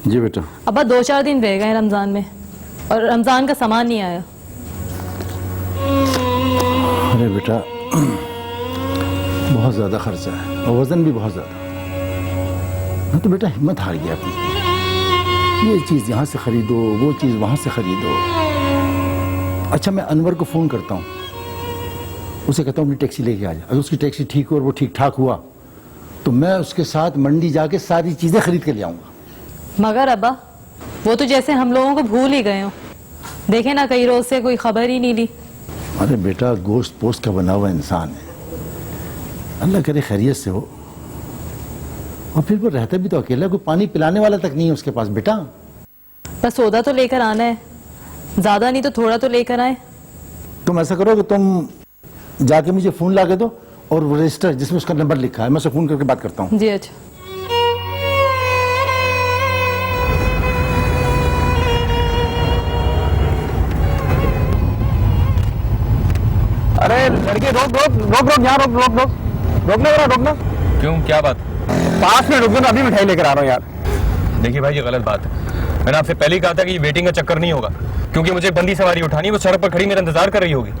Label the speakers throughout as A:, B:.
A: जी बेटा।
B: अब्बा 2-4 दिन रह गए रमजान में और रमजान का सामान नहीं आया।
A: अरे बेटा बहुत ज़्यादा खर्चा है और वज़न भी बहुत ज़्यादा। मैं तो बेटा हिम्मत हार गया अपनी। ये चीज़ यहाँ से ख़रीदो, वो चीज़ वहाँ से ख़रीदो। अच्छा मैं अनवर को फ़ोन करता हूँ, उसे कहता हूँ अपनी टैक्सी लेके आ जा। अगर उसकी टैक्सी ठीक हो और वो ठीक ठाक हुआ तो मैं उसके साथ मंडी जाके सारी चीज़ें खरीद के ले आऊँगा।
B: मगर अब्बा वो तो जैसे हम लोगों को भूल ही गए हो। देखे ना कई रोज से कोई खबर ही नहीं ली।
A: अरे बेटा गोश्त पोस्ट का बना हुआ इंसान है, अल्लाह करे खैरियत से हो। और फिर वो रहता भी तो अकेला, कोई पानी पिलाने वाला तक नहीं है उसके पास बेटा।
B: बस सौदा तो लेकर आना है, ज्यादा नहीं तो थोड़ा तो लेकर आए।
A: तुम ऐसा करो कि तुम जाके मुझे फोन ला के दो और वो रजिस्टर जिसमें उसका नंबर लिखा है मैं उसे फोन करके बात करता हूँ।
B: जी अच्छा।
C: अरे लड़के रोक रोक रोक रोक यहाँ रोक रोक रोक रोकना जरा रोकना।
D: क्यों, क्या बात?
C: 5 मिनट रुक दो ना, अभी मिठाई लेकर आ रहा हूँ यार।
D: देखिए भाई ये गलत बात है। मैंने आपसे पहले ही कहा था कि ये वेटिंग का चक्कर नहीं होगा, क्योंकि मुझे बंदी सवारी उठानी है, वो सड़क पर खड़ी मेरा इंतजार कर रही होगी।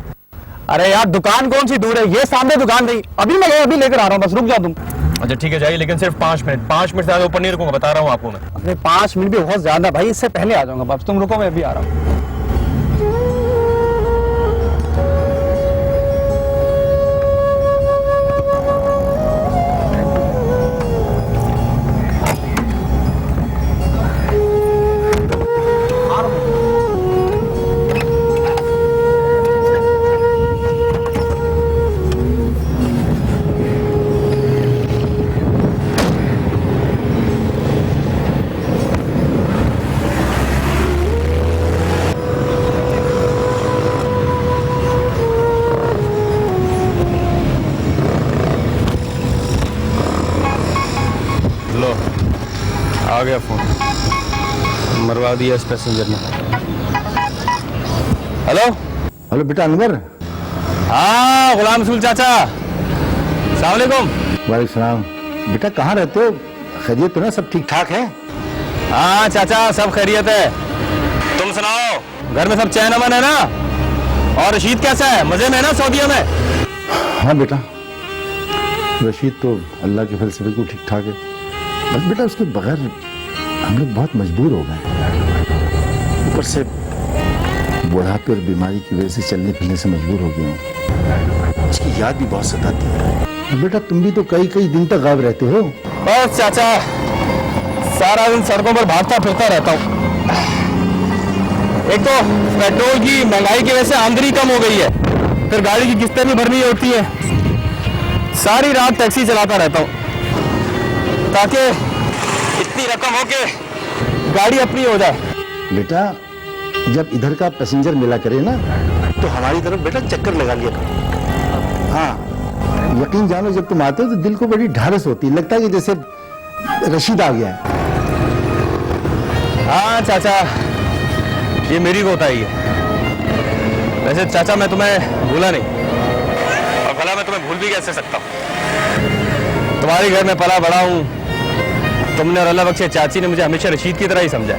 C: अरे यार दुकान कौन सी दूर है, ये सामने दुकान रही। अभी मैं गया, अभी लेकर आ रहा हूँ, बस रुक जाओ तुम।
D: अच्छा ठीक है जाइए, लेकिन सिर्फ 5 मिनट। 5 मिनट से ज्यादा ऊपर नहीं रुकूंगा, बता रहा हूँ आपको मैं।
C: अपने 5 मिनट भी बहुत ज्यादा भाई, इससे पहले आ जाऊंगा। बस तुम रुको, मैं अभी आ रहा हूँ।
D: लो आ गया फोन, मरवा दिया इस पैसेंजर ने। हेलो
A: हेलो बेटा अनवर।
D: हाँ गुलाम रसूल चाचा, अस्सलाम वालेकुम।
A: वालेकुम सलाम। बेटा कहाँ रहते हो, खैरियत तो ना, सब ठीक ठाक है?
D: हाँ चाचा सब खैरियत है, तुम सुनाओ घर में सब चैन अमन है ना? और रशीद कैसा है, मजे में है ना सऊदीया में?
A: हाँ बेटा रशीद तो अल्लाह के फल से बिल्कुल ठीक ठाक है। बस बेटा उसके बगैर हम लोग बहुत मजबूर हो गए, ऊपर से बुढ़ापे और बीमारी की वजह से चलने फिरने से मजबूर हो गया हूँ। उसकी याद भी बहुत सताती है। और बेटा तुम भी तो कई कई दिन तक गायब रहते हो।
D: बस चाचा सारा दिन सड़कों पर भागता फिरता रहता हूँ। एक तो पेट्रोल की महंगाई की वजह से आमदनी कम हो गई है, फिर गाड़ी की किस्तें भी भरनी होती है। सारी रात टैक्सी चलाता रहता हूँ ताकि इतनी रकम हो के गाड़ी अपनी हो जाए।
A: बेटा जब इधर का पैसेंजर मिला करे ना तो हमारी तरफ बेटा चक्कर लगा लिया करो। हाँ यकीन जानो जब तुम आते हो तो दिल को बड़ी ढारस होती है, लगता है कि जैसे रशीद आ गया है।
D: हाँ चाचा ये मेरी कोताही है। वैसे चाचा मैं तुम्हें भूला नहीं, और भला मैं तुम्हें भूल भी कैसे सकता हूँ। तुम्हारे घर में पला बड़ा हूँ, तुमने और अल्लाह बख्शे चाची ने मुझे हमेशा रशीद की तरह ही समझा।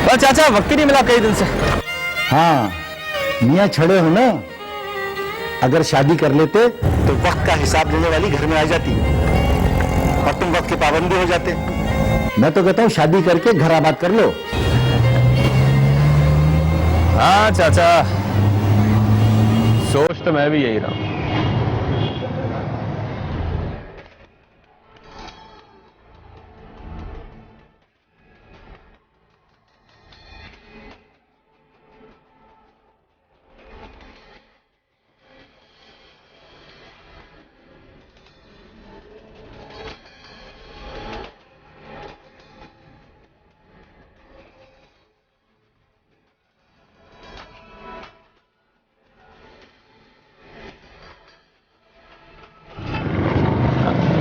D: बस चाचा वक्त ही नहीं मिला कई दिन से।
A: हाँ मियाँ छड़े हो ना, अगर शादी कर लेते तो वक्त का हिसाब लेने वाली घर में आ जाती और तुम वक्त के पाबंद भी हो जाते। मैं तो कहता हूँ शादी करके घर आबाद कर लो।
D: हाँ चाचा सोच तो मैं भी यही रहा हूँ।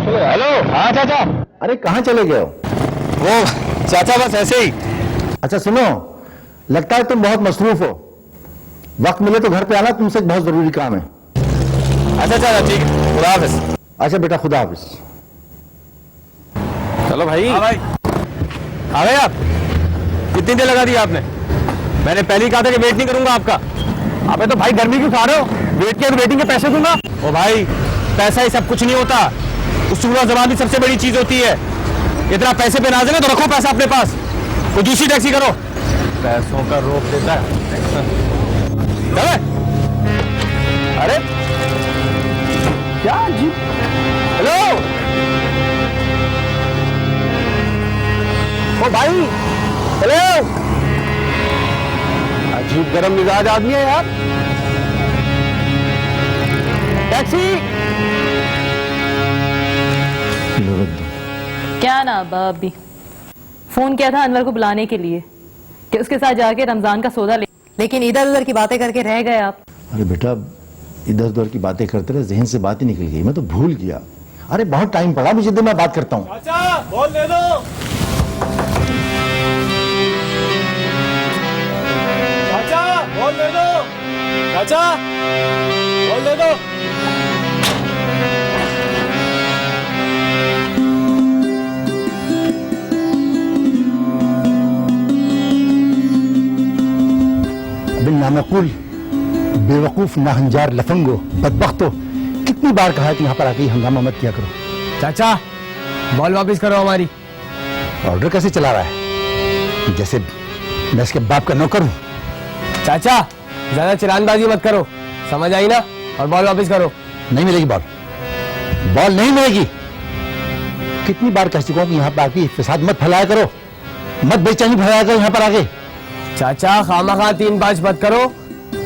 D: हेलो। हाँ चाचा।
A: अरे कहाँ चले गए हो?
D: वो चाचा बस ऐसे ही।
A: अच्छा सुनो, लगता है तुम बहुत मसरूफ हो, वक्त मिले तो घर पे आना, तुमसे एक बहुत जरूरी काम है।
D: अच्छा चाचा ठीक है, खुदा हाफिज।
A: अच्छा बेटा खुदा हाफिज।
D: चलो भाई। हाँ भाई। आ गए आप? कितनी देर लगा दी आपने? मैंने पहले ही कहा था कि वेट नहीं करूंगा आपका।
C: अबे तो भाई गर्मी क्यों खा रहे हो? वेट के वेटिंग के पैसे दूंगा।
D: ओ भाई, पैसा ही सब कुछ नहीं होता, उसूल और जबान ही सबसे बड़ी चीज होती है। इतना पैसे पे नाज़ है तो रखो पैसा अपने पास, कोई दूसरी टैक्सी करो। पैसों का रोक देता है। चले।
C: अरे क्या जी? हेलो ओ भाई, हेलो। अजीब गरम मिजाज आदमी है यार। टैक्सी।
A: लो रख दो।
B: क्या ना अब्बा, अभी फोन किया था अनवर को बुलाने के लिए कि उसके साथ जाके रमजान का सौदा ले, लेकिन इधर उधर की बातें करके रह गए आप।
A: अरे बेटा, इधर उधर की बातें करते रहे, जहन से बात ही निकल गई, मैं तो भूल गया। अरे बहुत टाइम पड़ा मुझे, तो मैं बात करता हूँ।
C: चाचा बोल दे दो। चाचा बोल दे दो। चाचा बोल दे दो।
A: बिन नामकूल, बेवकूफ, नाहंजार, लफंगो, बदबख्तो, कितनी बार कहा है कि यहाँ पर आके हंगामा मत किया करो।
C: चाचा बॉल वापस करो हमारी।
A: ऑर्डर कैसे चला रहा है, जैसे मैं इसके बाप का नौकर हूँ।
C: चाचा ज्यादा चिरानबाजी मत करो, समझ आई ना? और बॉल वापस करो।
A: नहीं मिलेगी बॉल, बॉल नहीं मिलेगी। कितनी बार कह चुका हूँ कि यहाँ पर आके फसाद मत फैलाया करो, मत बेचैनी फैलाया करो यहाँ पर आके।
C: चाचा खामखा 3-5 मत करो,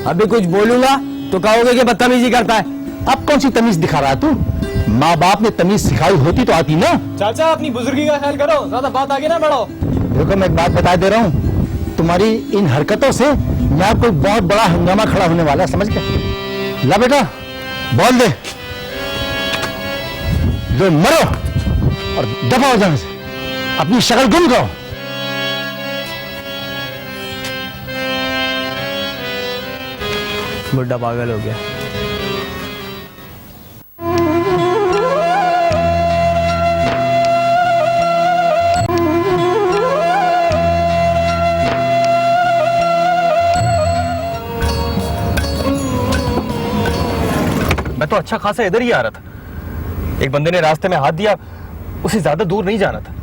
C: अभी कुछ बोलूंगा तो कहोगे कि बदतमीजी करता है।
A: अब कौन सी तमीज दिखा रहा है तू? माँ बाप ने तमीज सिखाई होती तो आती ना।
C: चाचा अपनी बुजुर्गी का ख्याल करो, ज्यादा बात आगे ना बढ़ो।
A: देखो मैं एक बात बता दे रहा हूँ, तुम्हारी इन हरकतों से यहाँ कोई बहुत बड़ा हंगामा खड़ा होने वाला है, समझ गए? ला बेटा बॉल दे, जो मरो और दफा हो जाने से, अपनी शक्ल गुम करो।
C: बुड्ढा पागल हो गया।
D: मैं तो अच्छा खासा इधर ही आ रहा था, एक बंदे ने रास्ते में हाथ दिया, उसे ज्यादा दूर नहीं जाना था।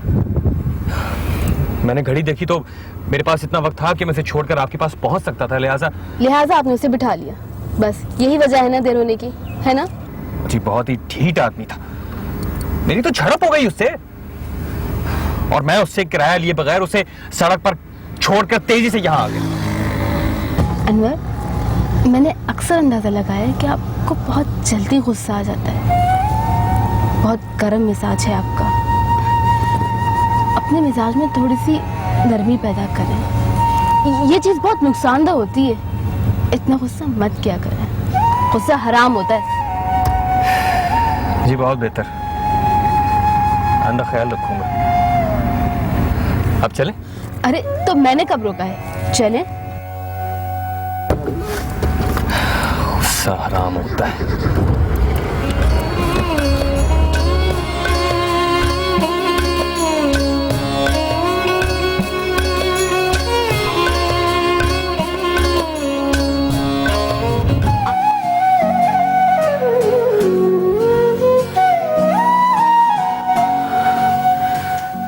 D: मैंने घड़ी देखी तो मेरे पास इतना वक्त था कि मैं उसे छोड़कर आपके पास पहुंच सकता था,
E: लिहाजा आपने उसे बिठा लिया, बस यही वजह है ना देर होने की, है ना?
D: जी बहुत ही ढीठ आदमी था, मेरी तो झड़प हो गई उससे, और मैं उससे किराया लिए बगैर उसे सड़क पर छोड़कर तेजी से यहाँ आ गया।
E: अनवर, मैंने अक्सर अंदाजा लगाया है कि आपको बहुत जल्दी गुस्सा आ जाता है, बहुत गर्म मिजाज है आपका। अपने मिजाज में थोड़ी सी नरमी पैदा करें, ये चीज बहुत नुकसानदेह होती है। इतना गुस्सा मत किया करें, गुस्सा हराम होता है।
D: जी बहुत बेहतर, आइंदा ख्याल रखूंगा। अब चले?
E: अरे तो मैंने कब रोका है, चलें।
D: गुस्सा हराम होता है।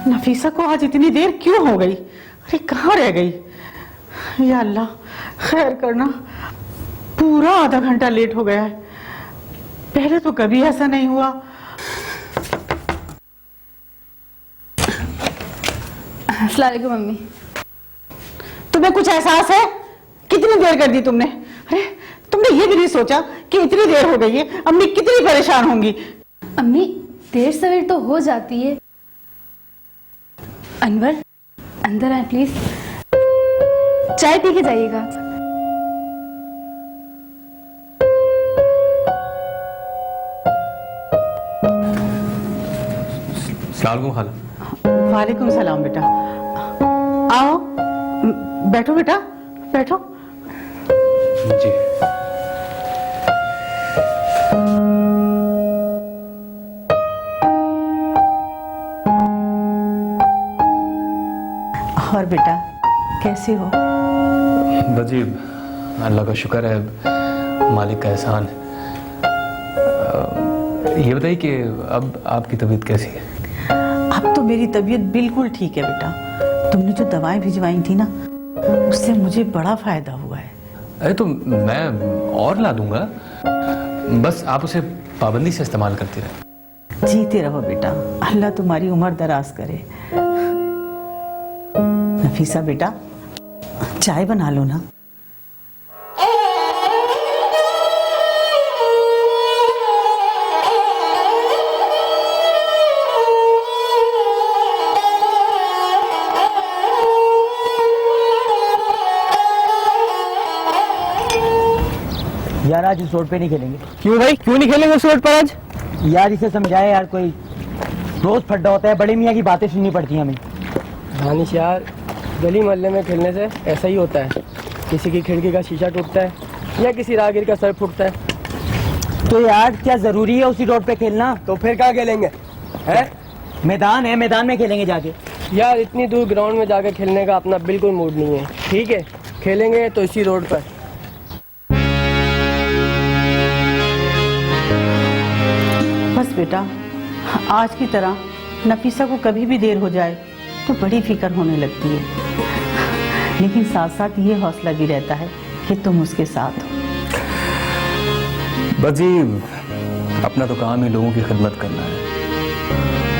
F: नफीसा को आज इतनी देर क्यों हो गई? अरे कहाँ रह गई? या अल्लाह खैर करना, पूरा आधा घंटा लेट हो गया है। पहले तो कभी ऐसा नहीं हुआ।
E: अस्सलाम वालेकुम मम्मी।
F: तुम्हें कुछ एहसास है? कितनी देर कर दी तुमने? अरे तुमने ये भी नहीं सोचा कि इतनी देर हो गई है, अम्मी कितनी परेशान होंगी।
E: अम्मी देर सवेर तो हो जाती है। अनवर अंदर आए प्लीज, चाय पी के जाइएगा।
D: अस्सलाम वालेकुम खाला।
F: वालेकुम सलाम बेटा, आओ बैठो बेटा, बैठो।
D: जी
F: और बेटा कैसे हो?
D: बस जी अल्लाह का शुक्र है, मालिक का एहसान है। ये बताइए कि अब आपकी तबीयत कैसी है?
F: अब तो मेरी तबीयत बिल्कुल ठीक है बेटा। तुमने जो दवाएं भिजवाई थी ना, उससे मुझे बड़ा फायदा हुआ है।
D: अरे तो मैं और ला दूंगा, बस आप उसे पाबंदी से इस्तेमाल करती रहे।
F: जीते रहो बेटा, अल्लाह तुम्हारी उम्र दराज करे। नफीसा बेटा, चाय बना लो ना।
G: यार आज इस रोड पे नहीं खेलेंगे।
C: क्यों भाई, क्यों नहीं खेलेंगे उस रोड पर आज?
G: यार इसे समझाए यार, कोई रोज फड्डा होता है, बड़े मियाँ की बातें सुननी पड़ती हैं हमें।
H: दानिश यार, गली मोहल्ले में खेलने से ऐसा ही होता है, किसी की खिड़की का शीशा टूटता है या किसी राहगीर का सर फूटता है।
G: तो यार क्या जरूरी है उसी रोड पे खेलना?
H: तो फिर कहाँ खेलेंगे? हैं?
G: मैदान है, मैदान में खेलेंगे जाके।
H: यार इतनी दूर ग्राउंड में जाकर खेलने का अपना बिल्कुल मूड नहीं है। ठीक है, खेलेंगे तो इसी रोड पर।
F: बस बेटा, आज की तरह नफीसा को कभी भी देर हो जाए तो बड़ी फिक्र होने लगती है, लेकिन साथ साथ ये हौसला भी रहता है कि तुम उसके साथ हो।
D: बस जी अपना तो काम ही लोगों की खिदमत करना है,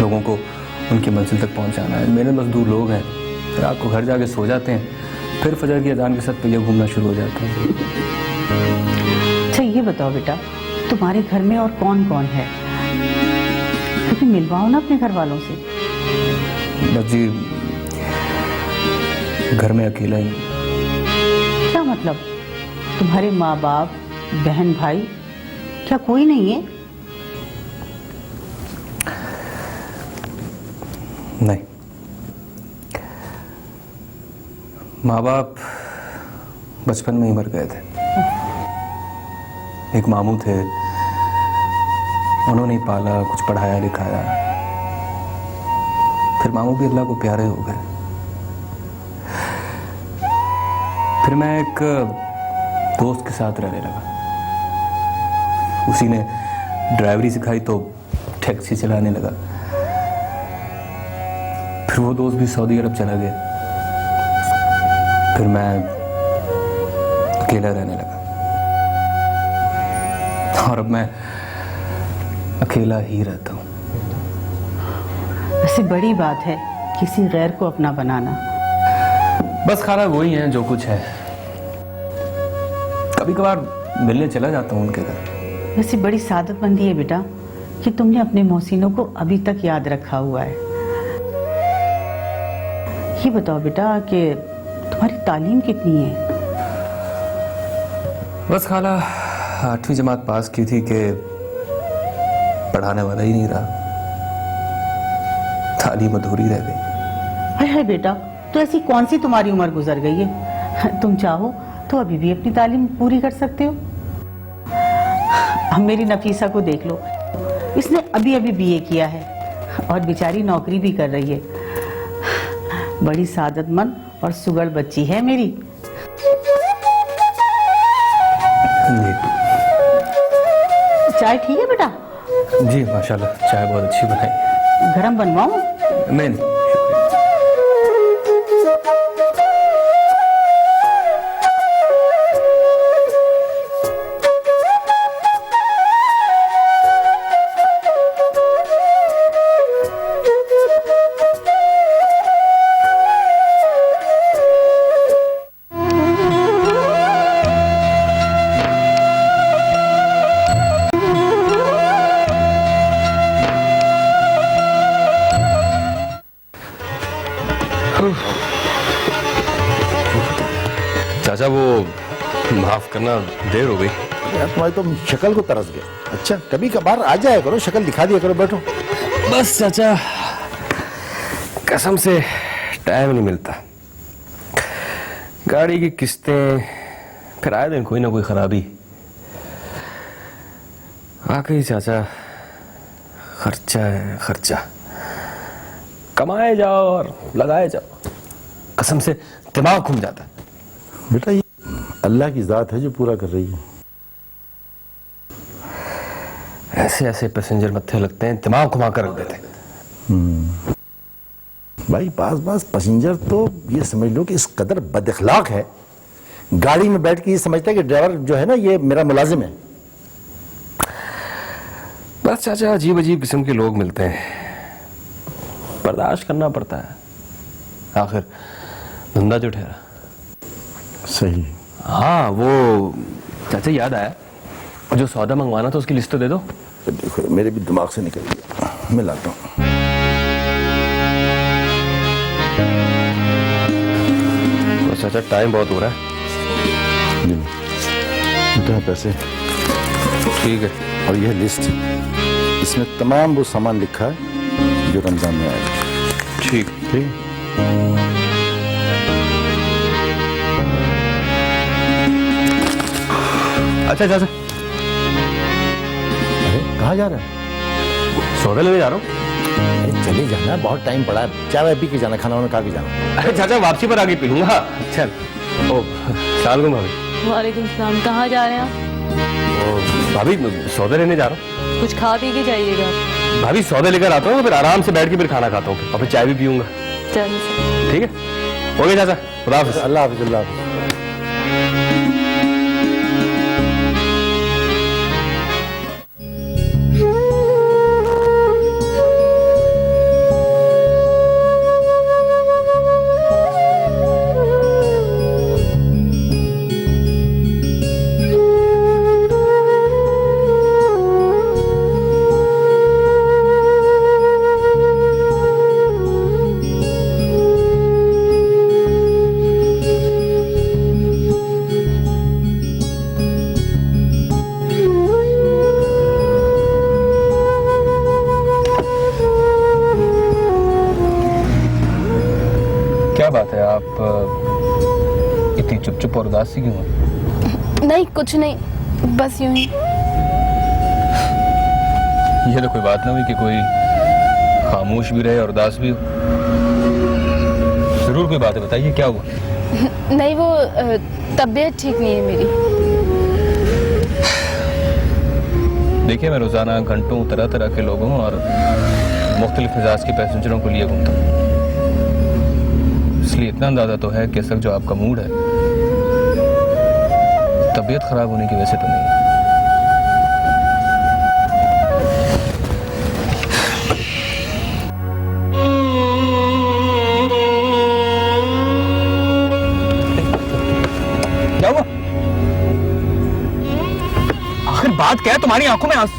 D: लोगों को उनकी मंजिल तक पहुंचाना है। मेरे मजदूर लोग हैं, रात को घर जाके सो जाते हैं, फिर फजर की अजान के साथ पहिया घूमना शुरू हो जाते हैं।
F: अच्छा ये बताओ बेटा, तुम्हारे घर में और कौन कौन है? कभी मिलवाओ ना अपने घर वालों से।
D: बस जी घर में अकेला ही।
F: क्या मतलब? तुम्हारे माँ बाप, बहन भाई, क्या कोई नहीं है?
D: नहीं, माँ बाप बचपन में ही मर गए थे। एक मामू थे, उन्होंने ही पाला, कुछ पढ़ाया लिखाया। फिर मामू भी अल्लाह को प्यारे हो गए। फिर मैं एक दोस्त के साथ रहने लगा, उसी ने ड्राइवरी सिखाई तो टैक्सी चलाने लगा। फिर वो दोस्त भी सऊदी अरब चला गया। फिर मैं अकेला रहने लगा और अब मैं अकेला ही रहता हूँ।
F: वैसे बड़ी बात है किसी गैर को अपना बनाना।
D: बस खाना वही है जो कुछ है, कभी कभार मिलने चला जाता हूँ उनके घर।
F: वैसे बड़ी सादतमंदी है बेटा कि तुमने अपने मोहसिनों को अभी तक याद रखा हुआ है। ये बताओ बेटा कि तुम्हारी तालीम कितनी है?
D: बस खाला 8वीं जमात पास की थी कि पढ़ाने वाला ही नहीं रहा, तालीम अधूरी रह गई।
F: हाय हाय बेटा, तो ऐसी कौन सी तुम्हारी उम्र गुजर गई है? तुम चाहो तो अभी भी अपनी तालीम पूरी कर सकते हो। हम मेरी नफीसा को देख लो, इसने अभी अभी बीए किया है और बेचारी नौकरी भी कर रही है। बड़ी सादतमंद और सुगड़ बच्ची है मेरी।
D: जी
F: चाय ठीक है बेटा?
D: जी माशाल्लाह, चाय बहुत अच्छी बनाई।
F: गरम बनवाऊं?
D: नहीं नहीं, चाचा वो माफ करना, देर हो गई।
A: यार तुम्हारी तो शक्ल को तरस गया। अच्छा कभी कभार आ जाया करो, शक्ल दिखा दिया करो। बैठो।
D: बस चाचा कसम से टाइम नहीं मिलता, गाड़ी की किस्तें, फिर आए दिन कोई ना कोई खराबी। वाकई चाचा खर्चा है खर्चा, कमाए जाओ और लगाए जाओ। कसम से दिमाग घूम जाता है।
A: बेटा ये अल्लाह की ज़ात है जो पूरा कर रही है।
D: ऐसे ऐसे पैसेंजर मत्थे लगते हैं, दिमाग घुमा कर रख देते हैं।
A: भाई पास पैसेंजर तो ये समझ लो कि इस कदर बदअखलाक है, गाड़ी में बैठ के ये समझता है कि ड्राइवर जो है ना ये मेरा मुलाजिम है।
D: बस चाचा अजीब अजीब किस्म के लोग मिलते हैं, बर्दाश्त करना पड़ता है, आखिर धंधा जो ठहरा।
A: सही।
D: हाँ वो चाचा याद आया, जो सौदा मंगवाना था उसकी लिस्ट तो दे दो।
A: देखो मेरे भी दिमाग से निकल गया, मैं लाता हूँ।
D: तो चाचा टाइम बहुत हो रहा है।
A: इतना पैसे
D: ठीक है।
A: और यह लिस्ट, इसमें तमाम वो सामान लिखा है जो रमजान में आएगा।
D: ठीक
A: ठीक।
D: अच्छा चाचा,
A: अरे कहाँ जा रहा है?
D: सौदा लेने जा रहा हूँ।
A: अरे चले जाना, बहुत टाइम पड़ा है, चाय पी के जाना, खाना वाना खा के जाना।
D: अरे चाचा वापसी पर आगे पी लूंगा। चल ओ सलाम भाभी।
B: वालेकुम सलाम। कहाँ जा रहे हैं आप?
D: ओ भाभी सौदा लेने जा रहा हूँ।
B: कुछ खा पी के जाइएगा।
D: भाभी सौदा लेकर आता हूँ, फिर आराम से बैठ के फिर खाना खाता हूँ और फिर चाय भी पीऊंगा।
B: चल
D: ठीक है, हो गया चाचा, खुदा हाफिज़।
A: अल्लाह हाफिज़। अल्लाह हाफिज़।
D: क्या बात है, आप इतनी चुप चुप और उदास सी क्यों हैं?
E: नहीं कुछ नहीं, बस यूं ही।
D: ये तो कोई बात ना हुई कि कोई खामोश भी रहे और उदास भी हो। जरूर कोई बात है, बताइए क्या हुआ?
E: नहीं वो तबीयत ठीक नहीं है मेरी।
D: देखिए मैं रोजाना घंटों तरह तरह के लोगों और मुख्तलिफ मिजाज के पैसेंजरों को लिए घूमता हूँ, इसलिए इतना अंदाजा तो है कि असल जो आपका मूड है तबीयत खराब होने की वजह से तो नहीं है। क्या हुआ? आखिर बात क्या है? तुम्हारी आंखों में आंसू,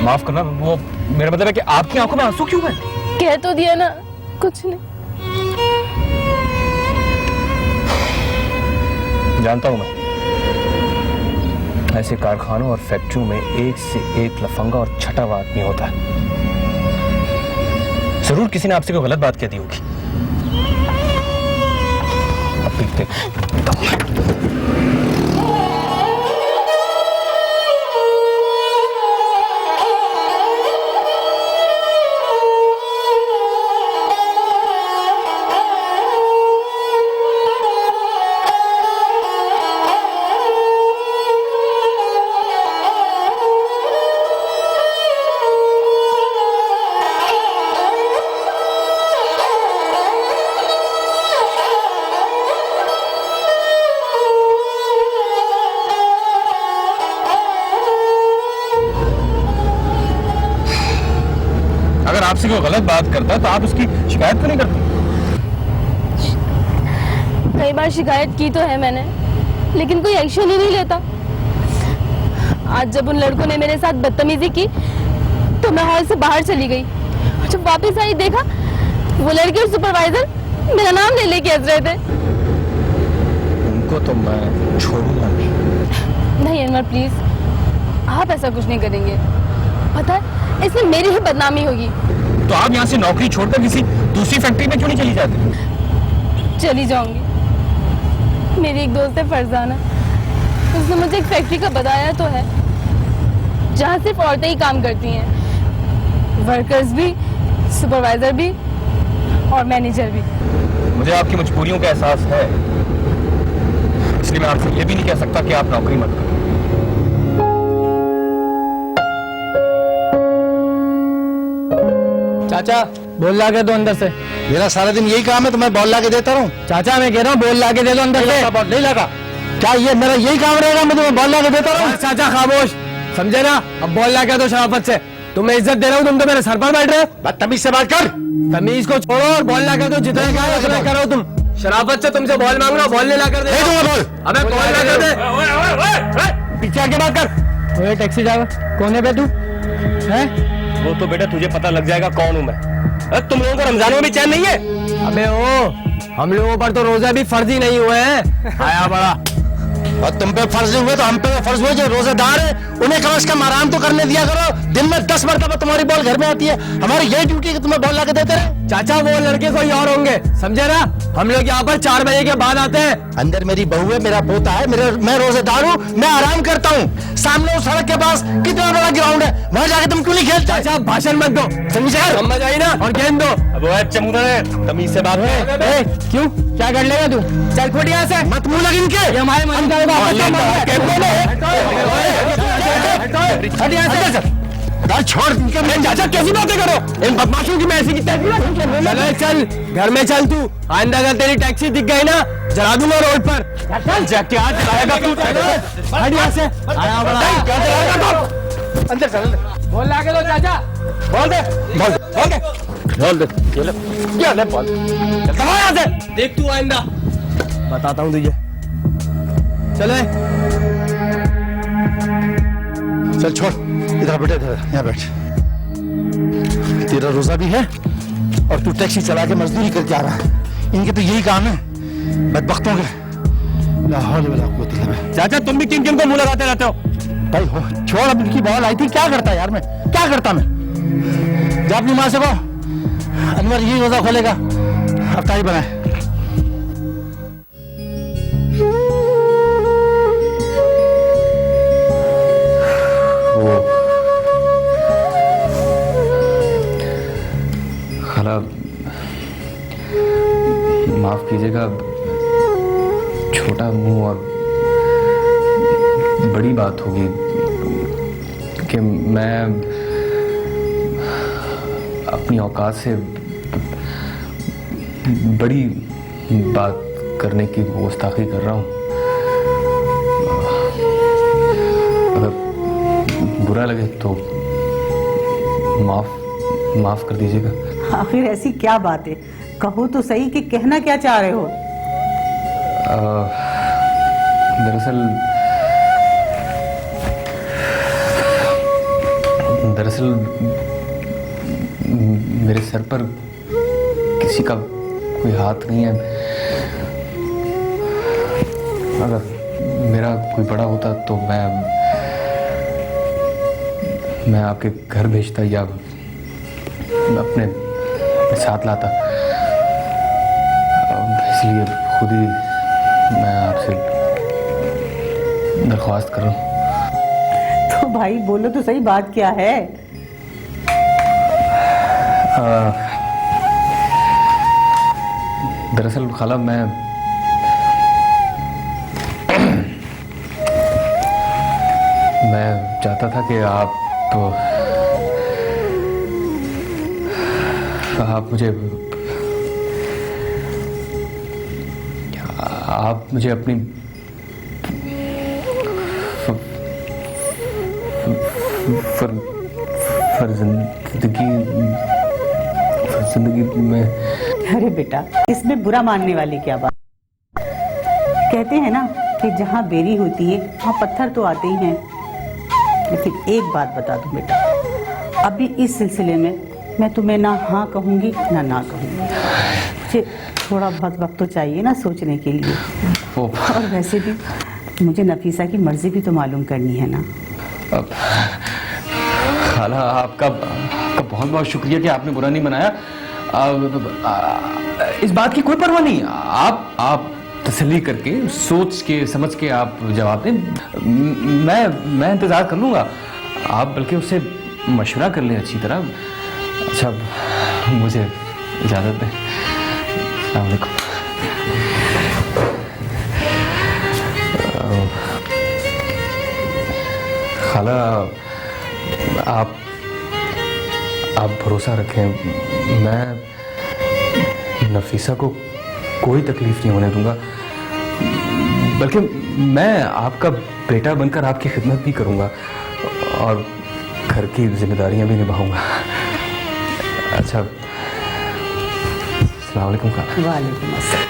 D: माफ करना, वो मेरा मतलब है कि आपकी आंखों में आंसू क्यों है?
E: कह तो दिया ना, कुछ नहीं।
D: जानता हूं मैं, ऐसे कारखानों और फैक्ट्रियों में एक से एक लफंगा और छटा हुआ आदमी होता है। जरूर किसी ने आपसे कोई गलत बात कह दी होगी। अब पीते अगर आपसे कोई गलत बात करता है तो आप उसकी शिकायत क्यों नहीं करती?
E: कई बार शिकायत की तो है मैंने, लेकिन कोई एक्शन ही नहीं लेता। आज जब उन लड़कों ने मेरे साथ बदतमीजी की तो मैं हॉल से बाहर चली गई। जब वापस आई देखा वो लड़के और सुपरवाइजर मेरा नाम ले लेके हंस रहे थे।
D: उनको तो मैं छोड़ूंगा नहीं।
E: नहीं अनवर प्लीज, आप ऐसा कुछ नहीं करेंगे। पता है इसमें मेरी ही बदनामी होगी।
D: तो आप यहाँ से नौकरी छोड़कर किसी दूसरी फैक्ट्री में क्यों नहीं चली जाती?
E: चली जाऊंगी। मेरी एक दोस्त है फरजाना, उसने मुझे एक फैक्ट्री का बताया तो है जहाँ सिर्फ औरतें ही काम करती हैं, वर्कर्स भी, सुपरवाइजर भी और मैनेजर भी।
D: मुझे आपकी मजबूरियों का एहसास है, इसलिए मैं आपसे ये भी नहीं कह सकता कि आप नौकरी मत करो।
H: चाचा बोल ला के दो अंदर से।
A: मेरा सारा दिन यही काम है तो मैं बॉल ला के देता रहूं?
H: चाचा मैं कह रहा हूँ बोल ला के दे दो अंदर से।
A: नहीं लगा क्या ये मेरा यही काम रहेगा, मैं तुम्हें बॉल ला के देता रहूं?
H: चाचा खामोश, समझे ना? अब बोल ला के दो शराफत से। तुम्हें इज्जत दे रहा हूँ, तुम तो मेरे सर पर बैठ रहे हो।
A: बदतमीज से बात कर।
H: तमीज को छोड़ो और बॉल ला कर दो, जितना कहा उतना करो। तुम शराफत से तुमसे बॉल मांग रहे हो, बॉल नहीं ला कर दे।
A: बॉल
H: अबे बॉल ला कर दे। पीछे आके बात कर। ओए टैक्सी ड्राइवर कौन है बे तू? हैं?
D: वो तो बेटा तुझे पता लग जाएगा कौन हूं मैं। तुम लोगों को रमजान में भी चैन नहीं है?
H: अबे ओ, हम लोगों पर तो रोजा भी फर्ज ही नहीं हुए हैं। आया बड़ा।
A: और तुम पे फर्ज नहीं हुए तो हम पे फर्ज हुए, जो रोजेदार है उन्हें कम से कम आराम तो करने दिया करो। दिन में 10 मरतबा तुम्हारी बॉल घर में आती है, हमारी यही ड्यूटी है कि तुम्हें बॉल ला के देते रहे।
H: चाचा वो लड़के कोई और होंगे, समझे ना? हम लोग यहाँ पर 4 बजे के बाद आते हैं।
A: अंदर मेरी बहू है, मेरा पोता है, मैं रोजेदार हूँ, मैं आराम करता हूँ। सामने उस सड़क के पास कितना बड़ा ग्राउंड है, वहाँ जाके तुम क्यों नहीं खेलते?
H: चाचा भाषण मत दो, समझ आई ना? और गेंद दो।
D: अब वो चमूदा है, तमीज से बात है।
H: क्यों क्या कर लेगा तू? चल फुट यहाँ से,
A: मत मुंह लग इनके।
H: ये हमारे मन का
A: छोड़
H: चाचा कैसी बातें करो? इन बदमाशों की मैं ऐसी की तैसी। चल घर में चल तू। आइंदा अगर तेरी टैक्सी दिख गई ना, जला दूंगा रोड पर। क्या चलाएगा तू? हट यहाँ से। आया बड़ा क्या चलाएगा तू? अंदर चल। बोल ला के दो चाचा। बोल दे बोल दे बोल दे क्या ले बोल यहाँ से। देख तू आइंदा बताता हूँ तुझे। चले
A: चल छोड़, इधर बेटा, इधर यहाँ बैठ। तेरा रोजा भी है और तू टैक्सी चला के मजदूरी करके आ रहा है। इनके तो यही काम है बदबख्तों के। ला हौल वला कुव्वत इल्ला बिल्लाह।
D: चाचा तुम भी किन किन को मुंह लगाते रहते हो?
A: भाई हो छोड़, अब इनकी बॉल आई थी, क्या करता यार, मैं क्या करता? मैं जा अपनी माँ से कहो अनवर यही रोजा खोलेगा, अफ्तारी बनाए।
D: खाला माफ कीजिएगा, छोटा मुंह और बड़ी बात होगी कि मैं अपनी औकात से बड़ी बात करने की गुस्ताखी कर रहा हूँ। अगर बुरा लगे तो माफ कर दीजिएगा।
F: आखिर ऐसी क्या बात है, कहो तो सही कि कहना क्या चाह रहे हो?
D: दरअसल मेरे सर पर किसी का कोई हाथ नहीं है। अगर मेरा कोई बड़ा होता तो मैं आपके घर भेजता या अपने साथ लाता, इसलिए खुद ही मैं आपसे दरख्वास्त कर रहा हूँ।
F: तो भाई बोलो तो सही, बात क्या है?
D: दरअसल खाला मैं चाहता था कि आप मुझे अपनी जिंदगी में।
F: अरे बेटा, इसमें बुरा मानने वाली क्या बात? कहते हैं ना कि जहाँ बेरी होती है वहाँ पत्थर तो आते ही हैं। लेकिन एक बात बता दूं बेटा, अभी इस सिलसिले में मैं तुम्हें ना हाँ कहूँगी ना कहूँगी। मुझे थोड़ा बहुत वक्त तो चाहिए ना सोचने के लिए। और वैसे भी मुझे नफीसा की मर्जी भी तो मालूम करनी है ना।
D: खाला आपका बहुत बहुत शुक्रिया कि आपने बुरा नहीं मनाया। इस बात की कोई परवाह नहीं। आप तसल्ली करके सोच के समझ के आप जवाब दें। मैं इंतजार कर लूंगा। आप बल्कि उससे मशवरा कर लें अच्छी तरह। अच्छा मुझे इजाजत दें। अस्सलाम वालेकुम। खाला, आप भरोसा रखें, मैं नफीसा को कोई तकलीफ नहीं होने दूंगा, बल्कि मैं आपका बेटा बनकर आपकी खिदमत भी करूंगा और घर की जिम्मेदारियां भी निभाऊंगा। अच्छा, अस्सलाम वालेकुम खाला।
F: वालेकुम अस्सलाम।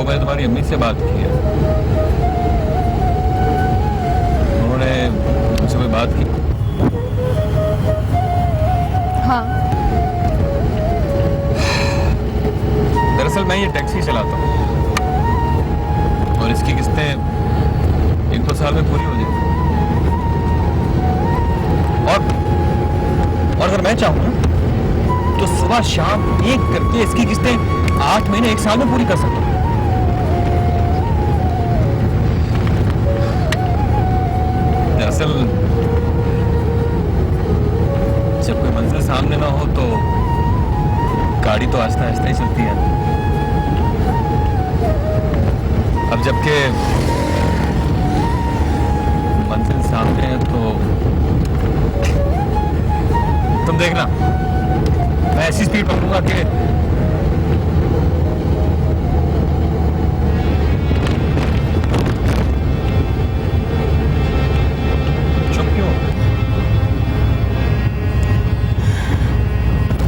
D: मैंने तुम्हारी अम्मी से बात की है, उन्होंने मुझसे कोई बात की?
E: हाँ।
D: दरअसल मैं ये टैक्सी चलाता हूँ और इसकी किस्तें 1-2 साल में पूरी हो जाएंगी, और अगर मैं चाहूँ ना तो सुबह शाम एक करके इसकी किस्तें 8 महीने 1 साल में पूरी कर सकता हूँ। दरअसल जब कोई मंजिल सामने ना हो तो गाड़ी तो आहिस्ता आहिस्ता ही चलती है। अब जबकि मंजिल सामने है तो तुम देखना, मैं ऐसी स्पीड पकड़ूंगा कि चुप क्यों?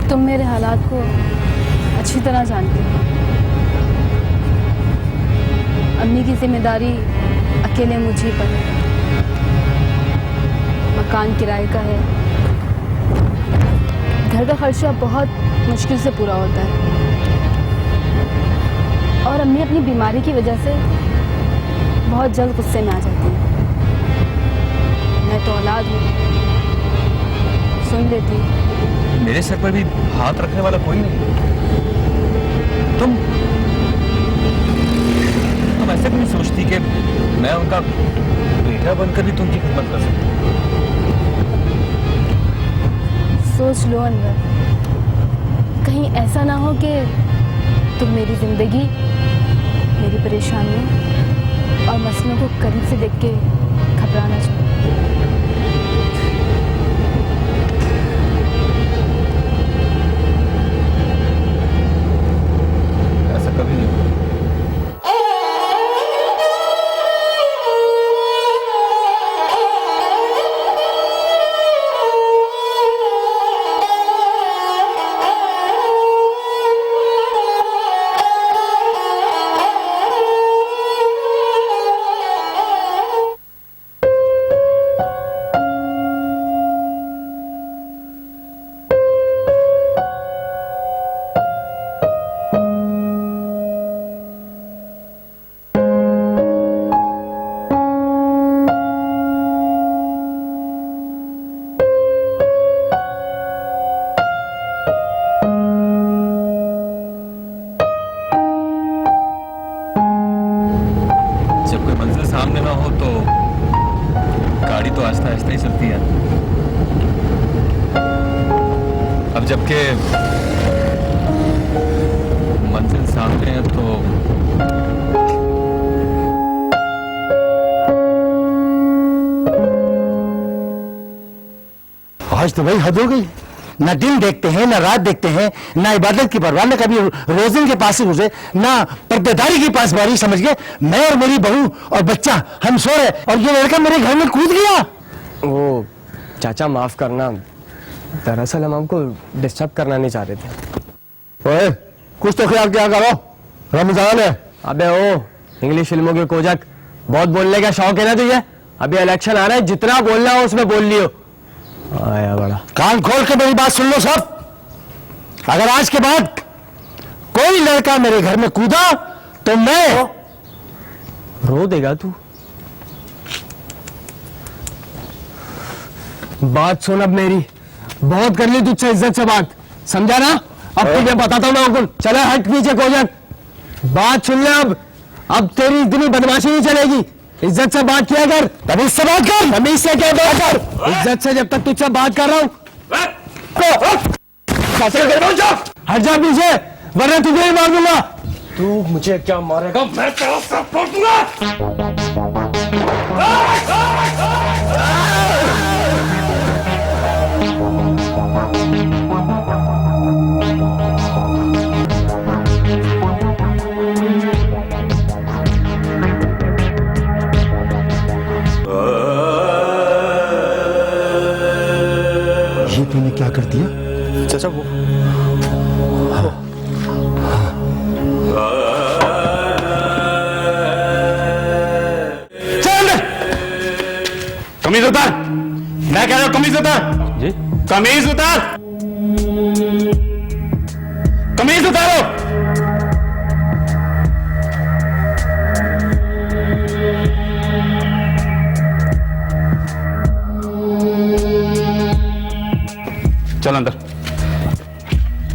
E: तुम मेरे हालात को अच्छी तरह जानते हो। अम्मी की जिम्मेदारी अकेले मुझे पर है। मकान किराए का है, घर का खर्चा बहुत मुश्किल से पूरा होता है, और अम्मी अपनी बीमारी की वजह से बहुत जल्द गुस्से में आ जाती है। मैं तो औलाद हूँ, सुन लेती हूँ।
D: मेरे सर पर भी हाथ रखने वाला कोई नहीं। तुम ऐसा क्यों सोचती कि मैं उनका बेटा बनकर भी तुमकी खिदमत कर सकता हूँ?
E: सोच लो अनवर, कहीं ऐसा ना हो कि तुम मेरी जिंदगी, मेरी परेशानियों और मसलों को करीब से देख के घबराना चाहो।
D: ऐसा कभी नहीं होगा। सामने ना हो तो गाड़ी तो आहिस्ता आहिस्ता ही चलती है। अब जबकि मंजिल सामने है तो
A: आज तो भाई हद हो गई। ना दिन देखते हैं, ना रात देखते हैं, ना इबादत की परवाह, ना कभी रोजे के पास से गुजरे, ना पर्देदारी के पास बारी, समझ गए। मैं और मेरी बहू और बच्चा हम सो रहे और ये लड़का मेरे घर में कूद गया।
H: वो चाचा माफ करना, दरअसल हम आपको डिस्टर्ब करना नहीं चाह रहे थे।
C: ओए कुछ तो ख्याल किया करो, रमजान है।
H: अबे ओ इंग्लिश फिल्मों के कोजक, बहुत बोलने का शौक है ना तुझे? अभी इलेक्शन आ रहा है, जितना बोलना हो उसमें बोल लियो। आया बड़ा।
A: कान खोल के मेरी बात सुन लो सब। अगर आज के बाद कोई लड़का मेरे घर में कूदा तो मैं
H: रो देगा तू। बात सुन अब मेरी, बहुत कर ली तुझसे इज्जत से बात, समझा ना? अब तुझे बताता हूँ मैं हुकुम। चले हट पीछे कोजक, बात सुन ले। अब तेरी इतनी बदमाशी नहीं चलेगी, इज्जत से बात किया कर।
A: तमीज से बात कर।
H: तमीज से क्या बात कर? इज्जत से जब तक तुझसे बात कर रहा हूँ। हट जा पीछे, वरना तुझे ही मार दूंगा। तू मुझे क्या मारेगा? मैं तेरा सर फोड़ दूंगा।
A: ये तूने क्या कर दिया?
C: चाचा वो
D: कमीज उतार, मैं कह रहा हूं कमीज उतार।
H: जी
D: कमीज उतार, कमीज उतारो। चल अंदर,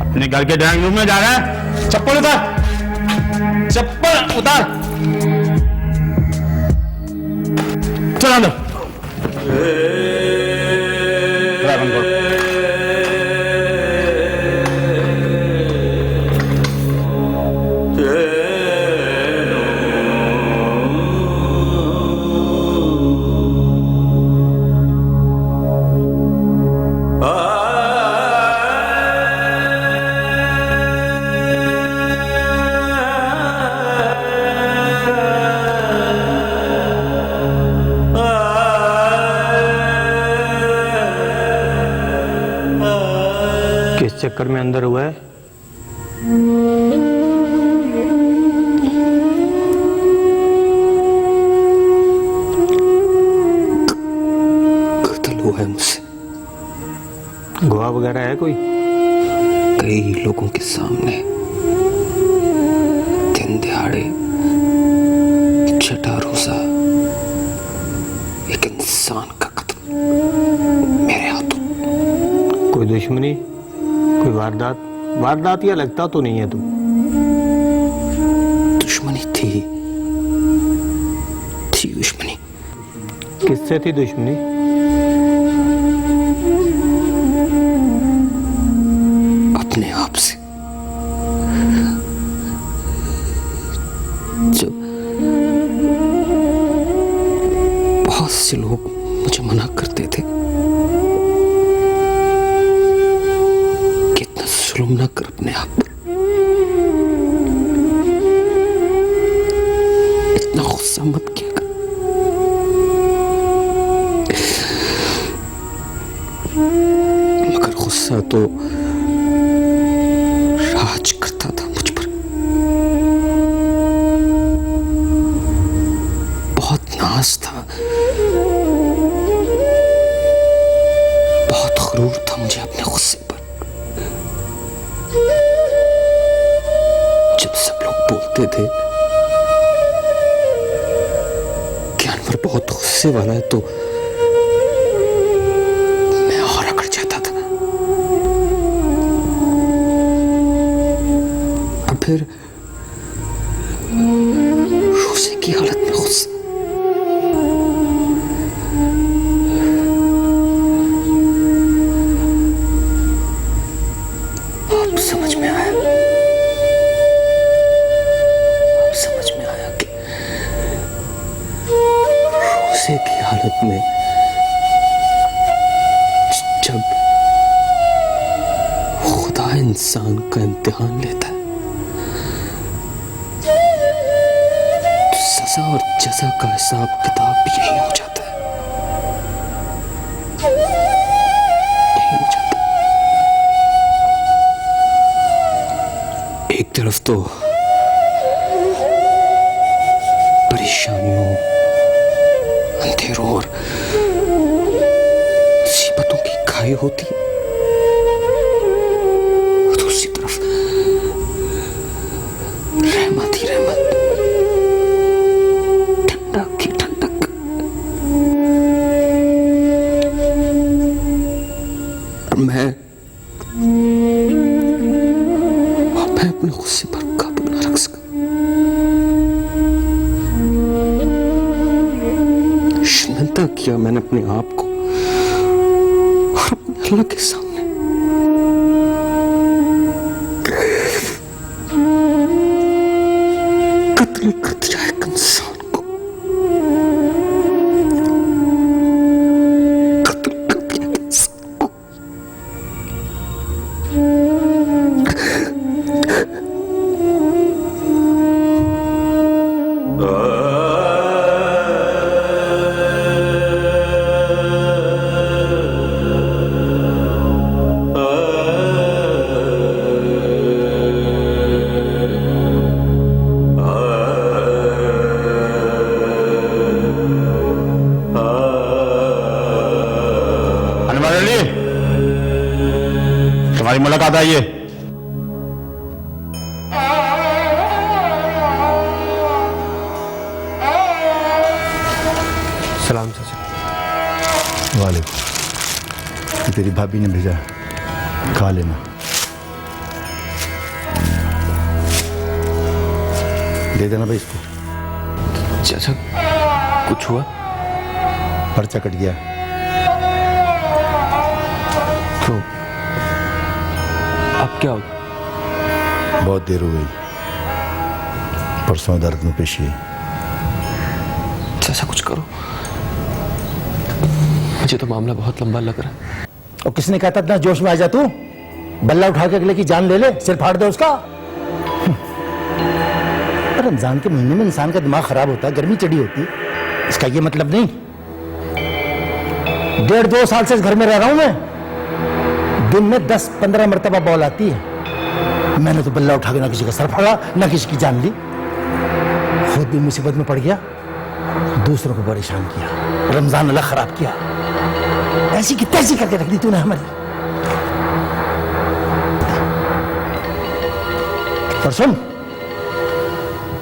D: अपने घर के ड्राइंग रूम में जा रहा है। चप्पल उतार, चप्पल उतार, चल अंदर।
H: किस चक्कर में अंदर हुआ है?
I: कत्ल हुआ है मुझसे।
H: गवाह वगैरह है कोई?
I: कई लोगों के सामने दिन दिहाड़े छठा रोजा एक इंसान का कत्ल मेरे हाथों।
H: कोई दुश्मनी, कोई वारदात या लगता तो नहीं है तू?
I: दुश्मनी थी दुश्मनी।
H: किससे थी दुश्मनी?
I: अपने आप से। जब बहुत से लोग मुझे मना करते थे कि इतना जुल्म ना कर अपने आप पर, इतना गुस्सा मत किया कर, मगर गुस्सा तो राज करता था मुझ पर। बहुत नाज था, बहुत गुरूर था मुझे अपने गुस्से पर। जब सब लोग बोलते थे कि अनवर बहुत गुस्से वाला है तो मैं और अकड़ जाता था। अब फिर रोजे की हालत में गुस्सा। अब समझ में आया, अब समझ में आया कि रोजे की हालत में जब खुदा इंसान का इम्तिहान लेता है तो सजा और जजा का हिसाब किताब भी यही हो जाता है, यही हो जाता है। एक तरफ तो परेशानियों, अंधेरों और मुसीबतों की खाई होती है, दूसरी तरफ रहमत ही रहमत, ठंडक ही ठंडक। और मैं अपने गुस्से पर काबू न रख सका। शर्मिंदा किया मैंने अपने आप को और अपने अल्लाह के सामने। कत्ल कर दिया एक इंसान को, कत्ल कर दिया एक इंसान को।
C: अनवर अली, तुम्हारी मुलाकात आई है।
I: सलाम चाचा।
A: वालेकुम। ये तेरी भाभी ने भेजा, खा लेना। दे देना भाई इसको।
I: चाचा कुछ हुआ?
A: पर्चा कट गया।
I: तो अब क्या होगा?
A: बहुत देर हो गई, परसों अदालत में पेशी है।
I: चाचा कुछ करो, मुझे तो मामला बहुत लंबा लग रहा है।
A: और किसने कहता इतना जोश में आ जा तू? बल्ला उठा के अगले की जान ले ले, सिर फाड़ दे उसका। रमजान के महीने में इंसान का दिमाग खराब होता है, गर्मी चढ़ी होती है, इसका ये मतलब नहीं। 1.5-2 साल से इस घर में रह रहा हूं मैं, दिन में 10-15 मरतबा बॉल आती है। मैंने तो बल्ला उठा के ना किसी का सर फाड़ा, ना किसी की जान ली। खुद भी मुसीबत में पड़ गया, दूसरों को परेशान किया, रमजान अल्लाह खराब किया। ऐसी की तैसी करके रख दी तूने हमारी। और सुन,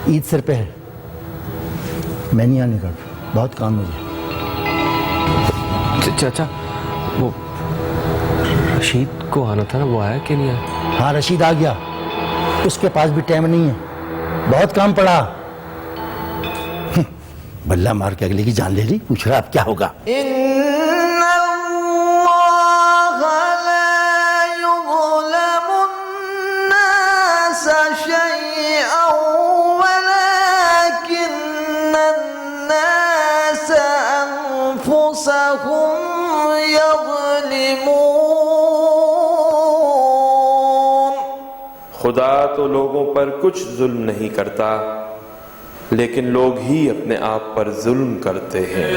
A: ईद सिर पे है, मैं नहीं आने का, बहुत काम मुझे।
I: चाचा वो रशीद को आना था ना, वो आया कि नहीं आया?
A: हाँ रशीद आ गया, उसके पास भी टाइम नहीं है, बहुत काम पड़ा। बल्ला मार के अगले की जान ले ली, पूछ रहा अब क्या होगा।
J: खुदा तो लोगों पर कुछ जुल्म नहीं करता, लेकिन लोग ही अपने आप पर जुल्म करते हैं।